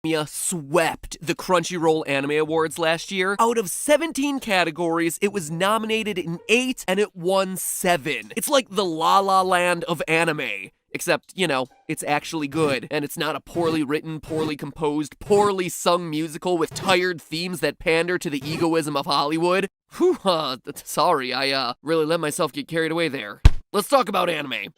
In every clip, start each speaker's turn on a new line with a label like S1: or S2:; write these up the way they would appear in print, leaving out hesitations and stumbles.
S1: swept the Crunchyroll Anime Awards last year. Out of 17 categories, it was nominated in 8 and it won 7. It's like the La La Land of anime. Except, you know, it's actually good, and it's not a poorly written, poorly composed, poorly sung musical with tired themes that pander to the egoism of Hollywood. Whew, sorry, I really let myself get carried away there. Let's talk about anime.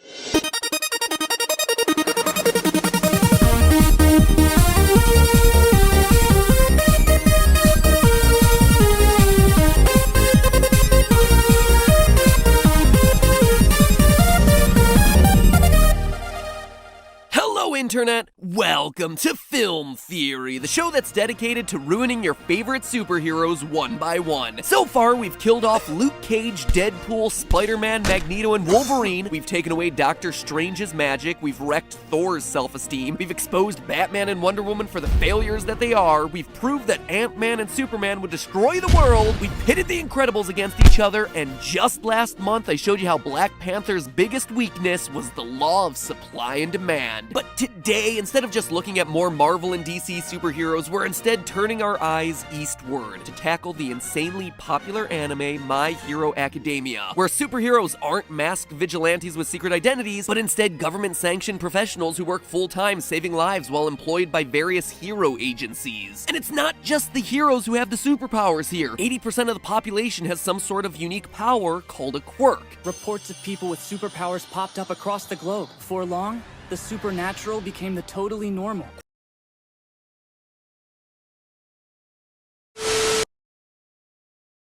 S1: Internet, welcome to Film Theory, the show that's dedicated to ruining your favorite superheroes one by one. So far, we've killed off Luke Cage, Deadpool, Spider-Man, Magneto, and Wolverine. We've taken away Doctor Strange's magic. We've wrecked Thor's self-esteem. We've exposed Batman and Wonder Woman for the failures that they are. We've proved that Ant-Man and Superman would destroy the world. We've pitted the Incredibles against each other, and just last month, I showed you how Black Panther's biggest weakness was the law of supply and demand. But today, instead of just looking at more Marvel and DC superheroes, we're instead turning our eyes eastward to tackle the insanely popular anime My Hero Academia, where superheroes aren't masked vigilantes with secret identities, but instead government-sanctioned professionals who work full-time saving lives while employed by various hero agencies. And it's not just the heroes who have the superpowers here. 80% of the population has some sort of unique power called a quirk.
S2: Reports of people with superpowers popped up across the globe. For long, the supernatural became the totally normal.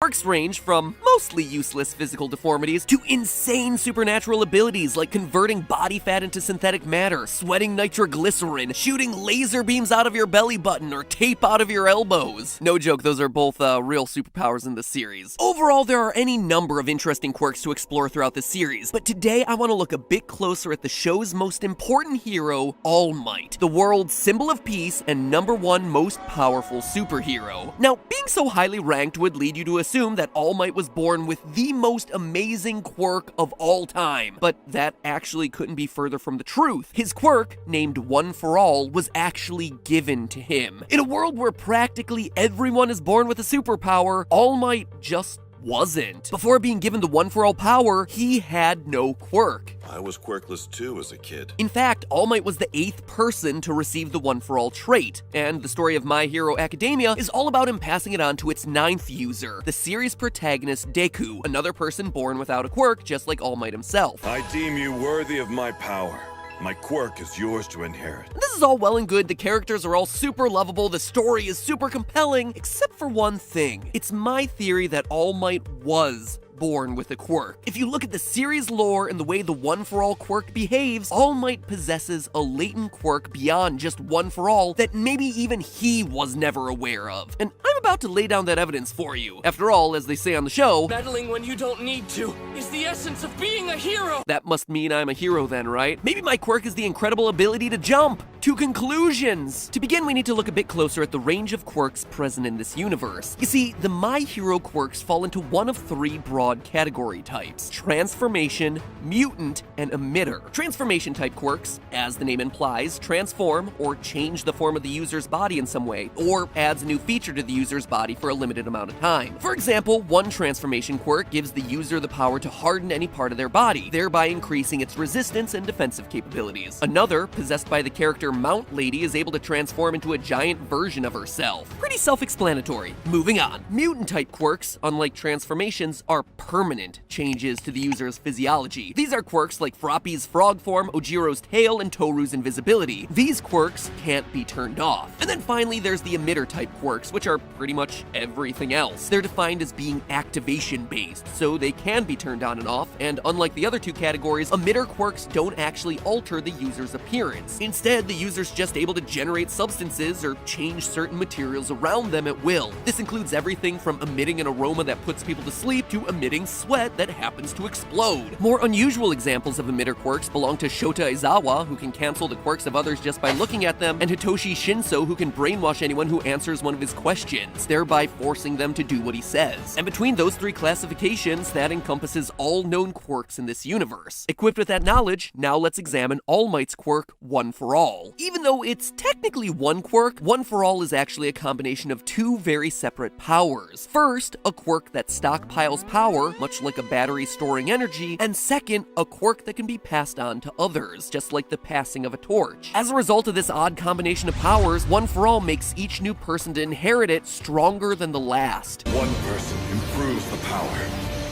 S1: Quirks range from mostly useless physical deformities to insane supernatural abilities like converting body fat into synthetic matter, sweating nitroglycerin, shooting laser beams out of your belly button, or tape out of your elbows. No joke, those are both real superpowers in this series. Overall, there are any number of interesting quirks to explore throughout the series, but today I want to look a bit closer at the show's most important hero, All Might, the world's symbol of peace and #1 most powerful superhero. Now, being so highly ranked would lead you to assume that All Might was born with the most amazing quirk of all time, but that actually couldn't be further from the truth. His quirk, named One for All, was actually given to him. In a world where practically everyone is born with a superpower, All Might just wasn't. Before being given the One for All power, he had no quirk.
S3: I was quirkless too as a kid.
S1: In fact, All Might was the 8th person to receive the One for All trait, and the story of My Hero Academia is all about him passing it on to its 9th user, the series protagonist Deku, another person born without a quirk just like All Might himself.
S3: I deem you worthy of my power. My quirk is yours to inherit.
S1: This is all well and good, the characters are all super lovable, the story is super compelling, except for one thing. It's my theory that All Might was born with a quirk. If you look at the series lore and the way the One for All quirk behaves, All Might possesses a latent quirk beyond just One for All that maybe even he was never aware of. And I'm about to lay down that evidence for you. After all, as they say on the show,
S2: Meddling when you don't need to is the essence of being a hero.
S1: That must mean I'm a hero then, right? Maybe my quirk is the incredible ability to jump to conclusions. To begin, we need to look a bit closer at the range of quirks present in this universe. You see, the My Hero quirks fall into one of 3 broad category types: transformation, mutant, and emitter. Transformation type quirks, as the name implies, transform or change the form of the user's body in some way, or adds a new feature to the user's body for a limited amount of time. For example, one transformation quirk gives the user the power to harden any part of their body, thereby increasing its resistance and defensive capabilities. Another, possessed by the character Mount Lady, is able to transform into a giant version of herself. Pretty self-explanatory. Moving on. Mutant type quirks, unlike transformations, are permanent changes to the user's physiology. These are quirks like Froppy's frog form, Ojiro's tail, and Toru's invisibility. These quirks can't be turned off. And then finally, there's the emitter type quirks, which are pretty much everything else. They're defined as being activation-based, so they can be turned on and off, and unlike the other 2 categories, emitter quirks don't actually alter the user's appearance. Instead, the user's just able to generate substances or change certain materials around them at will. This includes everything from emitting an aroma that puts people to sleep to emitting sweat that happens to explode. More unusual examples of emitter quirks belong to Shota Izawa, who can cancel the quirks of others just by looking at them, and Hitoshi Shinso, who can brainwash anyone who answers one of his questions, thereby forcing them to do what he says. And between those 3 classifications, that encompasses all known quirks in this universe. Equipped with that knowledge, now let's examine All Might's quirk, One for All. All. Even though it's technically one quirk, One for All is actually a combination of two very separate powers. First, a quirk that stockpiles power, much like a battery storing energy, and second, a quirk that can be passed on to others, just like the passing of a torch. As a result of this odd combination of powers, One for All makes each new person to inherit it stronger than the last.
S3: One person improves the power,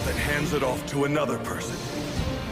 S3: then hands it off to another person.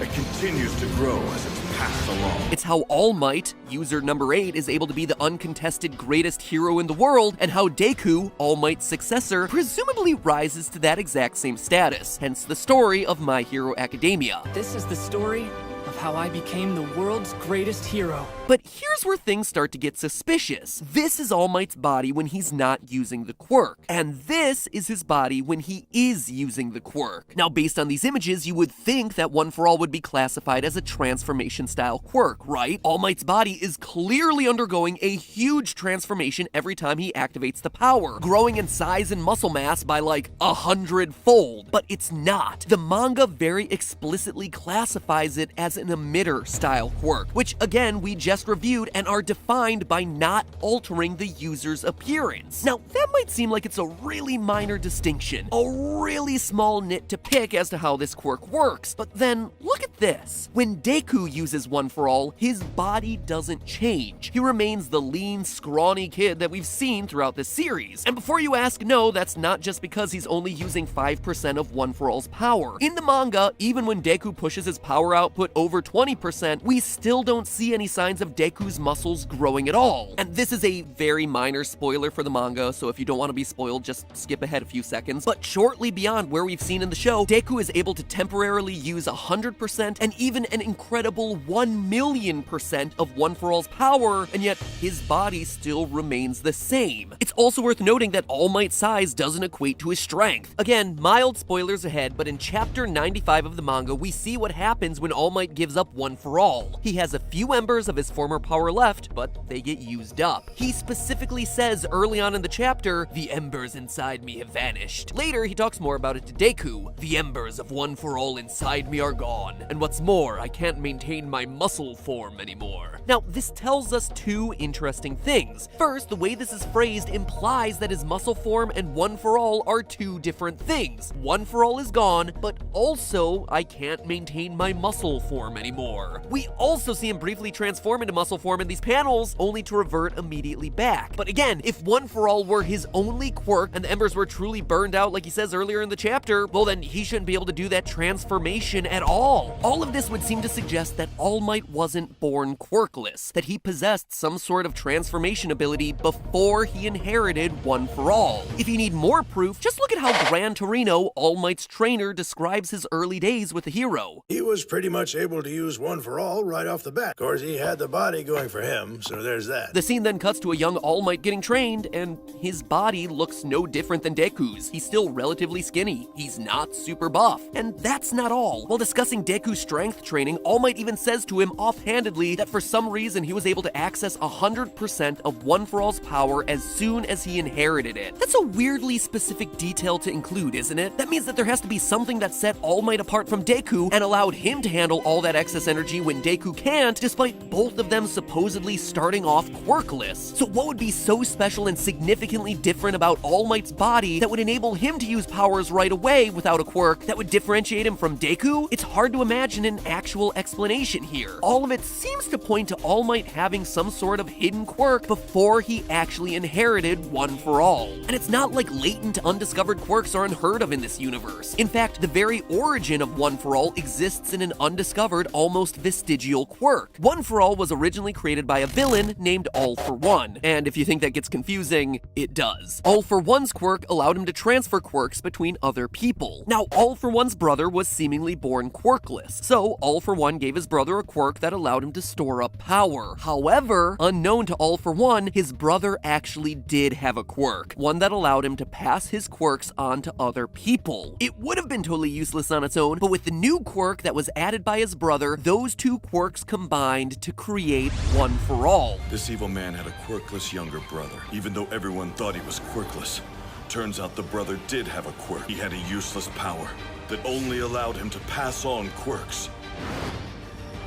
S3: It continues to grow as it's passed along.
S1: It's how All Might, user number 8, is able to be the uncontested greatest hero in the world, and how Deku, All Might's successor, presumably rises to that exact same status, hence the story of My Hero Academia.
S2: This is the story of how I became the world's greatest hero.
S1: But here's where things start to get suspicious. This is All Might's body when he's not using the quirk, and this is his body when he is using the quirk. Now, based on these images, you would think that One for All would be classified as a transformation style quirk, right? All Might's body is clearly undergoing a huge transformation every time he activates the power, growing in size and muscle mass by like 100-fold. But it's not. The manga very explicitly classifies it as an emitter style quirk, which again we just reviewed and are defined by not altering the user's appearance. Now, that might seem like it's a really minor distinction, a really small nit to pick as to how this quirk works, but then look at this. When Deku uses One for All, his body doesn't change. He remains the lean, scrawny kid that we've seen throughout this series. And before you ask, no, that's not just because he's only using 5% of One for All's power. In the manga, even when Deku pushes his power output over 20%, we still don't see any signs of Deku's muscles growing at all. And this is a very minor spoiler for the manga, so if you don't want to be spoiled, just skip ahead a few seconds. But shortly beyond where we've seen in the show, Deku is able to temporarily use 100% and even an incredible 1,000,000% of One for All's power, and yet his body still remains the same. It's also worth noting that All Might's size doesn't equate to his strength. Again, mild spoilers ahead, but in chapter 95 of the manga, we see what happens when All Might gives up One for All. He has a few embers of his former power left, but they get used up. He specifically says early on in the chapter, "The embers inside me have vanished." Later, he talks more about it to Deku. "The embers of One for All inside me are gone, and what's more, I can't maintain my muscle form anymore." Now, this tells us two interesting things. First, the way this is phrased implies that his muscle form and One for All are two different things. One for All is gone, but also, I can't maintain my muscle form anymore. We also see him briefly transform into muscle form in these panels, only to revert immediately back. But again, if One for All were his only quirk, and the embers were truly burned out like he says earlier in the chapter, well then he shouldn't be able to do that transformation at all. All of this would seem to suggest that All Might wasn't born quirkless, that he possessed some sort of transformation ability before he inherited One for All. If you need more proof, just look at how Gran Torino, All Might's trainer, describes his early days with the hero.
S4: He was pretty much able to use One for All right off the bat. Of course, he had the body going for him, so there's that.
S1: The scene then cuts to a young All Might getting trained, and his body looks no different than Deku's. He's still relatively skinny. He's not super buff. And that's not all. While discussing Deku's strength training, All Might even says to him offhandedly that for some reason he was able to access 100% of One for All's power as soon as he inherited it. That's a weirdly specific detail to include, isn't it? That means that there has to be something that set All Might apart from Deku and allowed him to handle all that excess energy when Deku can't, despite both of them supposedly starting off quirkless. So what would be so special and significantly different about All Might's body that would enable him to use powers right away without a quirk that would differentiate him from Deku? It's hard to imagine an actual explanation here. All of it seems to point to All Might having some sort of hidden quirk before he actually inherited One for All. And it's not like latent, undiscovered quirks are unheard of in this universe. In fact, the very origin of One for All exists in an undiscovered, almost vestigial quirk. One for All was originally created by a villain named All for One, and if you think that gets confusing, it does. All for One's quirk allowed him to transfer quirks between other people. Now, All for One's brother was seemingly born quirkless, so All for One gave his brother a quirk that allowed him to store up power. However, unknown to All for One, his brother actually did have a quirk, one that allowed him to pass his quirks on to other people. It would have been totally useless on its own, but with the new quirk that was added by his brother, those two quirks combined to create One for All.
S3: This evil man had a quirkless younger brother, even though everyone thought he was quirkless. Turns out the brother did have a quirk. He had a useless power that only allowed him to pass on quirks.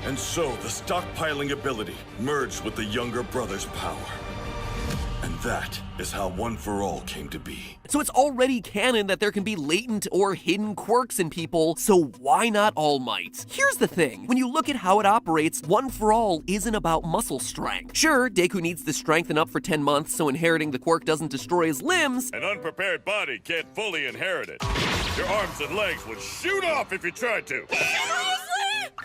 S3: And so the stockpiling ability merged with the younger brother's power. And that is how One For All came to be.
S1: So it's already canon that there can be latent or hidden quirks in people, so why not All Might? Here's the thing, when you look at how it operates, One For All isn't about muscle strength. Sure, Deku needs to strengthen up for 10 months so inheriting the quirk doesn't destroy his limbs.
S3: An unprepared body can't fully inherit it. Your arms and legs would shoot off if you tried to.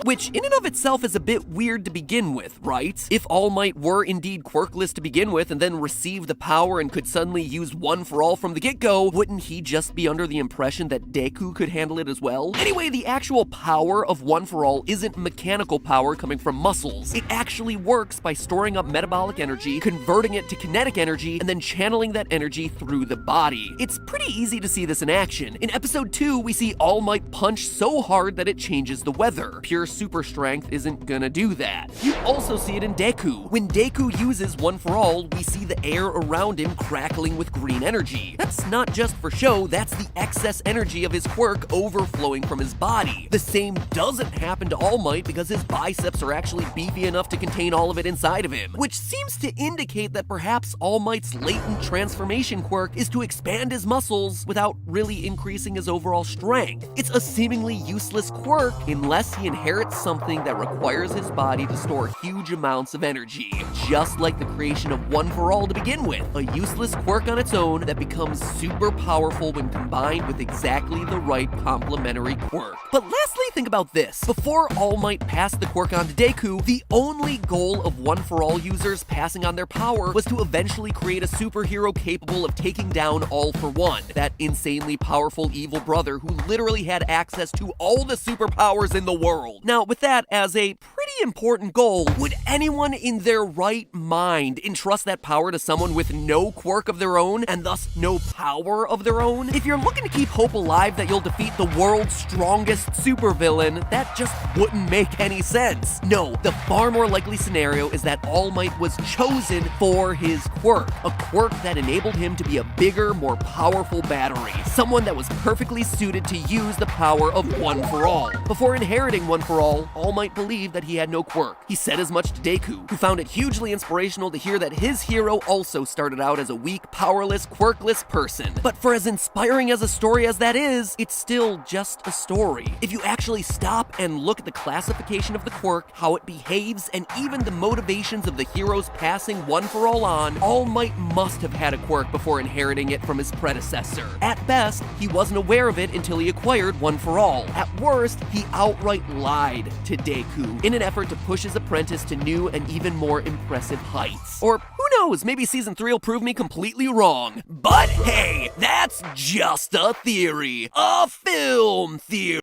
S1: Which in and of itself is a bit weird to begin with, right? If All Might were indeed quirkless to begin with and then received the power and could suddenly use One For All from the get-go, wouldn't he just be under the impression that Deku could handle it as well? Anyway, the actual power of One For All isn't mechanical power coming from muscles. It actually works by storing up metabolic energy, converting it to kinetic energy, and then channeling that energy through the body. It's pretty easy to see this in action. In episode 2, we see All Might punch so hard that it changes the weather. Pure super strength isn't gonna do that. You also see it in Deku. When Deku uses One For All, we see the air around him crackling with green energy. That's not just for show, that's the excess energy of his quirk overflowing from his body. The same doesn't happen to All Might because his biceps are actually beefy enough to contain all of it inside of him, which seems to indicate that perhaps All Might's latent transformation quirk is to expand his muscles without really increasing his overall strength. It's a seemingly useless quirk unless he inherits something that requires his body to store huge amounts of energy, just like the creation of One For All to begin with, a useless quirk on its own that becomes super powerful when combined with exactly the right complementary quirk. But lastly, think about this. Before All Might passed the quirk on to Deku, the only goal of One For All users passing on their power was to eventually create a superhero capable of taking down All For One, that insanely powerful evil brother who literally had access to all the superpowers in the world. Now, with that as a pretty important goal, would anyone in their right mind entrust that power to someone with no quirk of their own and thus no power of their own? If you're looking to keep hope alive that you'll defeat the world's strongest supervillain, that just wouldn't make any sense. No, the far more likely scenario is that All Might was chosen for his quirk, a quirk that enabled him to be a bigger, more powerful battery, someone that was perfectly suited to use the power of One For All. Before inheriting One For All Might believed that he had no quirk. He said as much to Deku, who found it hugely inspirational to hear that his hero also started out as a weak, powerless, quirkless person. But for as inspiring as a story as that is, it's still just a story. If you actually stop and look at the classification of the quirk, how it behaves, and even the motivations of the heroes passing One For All on, All Might must have had a quirk before inheriting it from his predecessor. At best, he wasn't aware of it until he acquired One For All. At worst, he outright lied to Deku in an effort to push his apprentice to new and even more impressive heights. Or who knows, maybe season 3 will prove me completely wrong. But hey, that's just a theory. A film theory.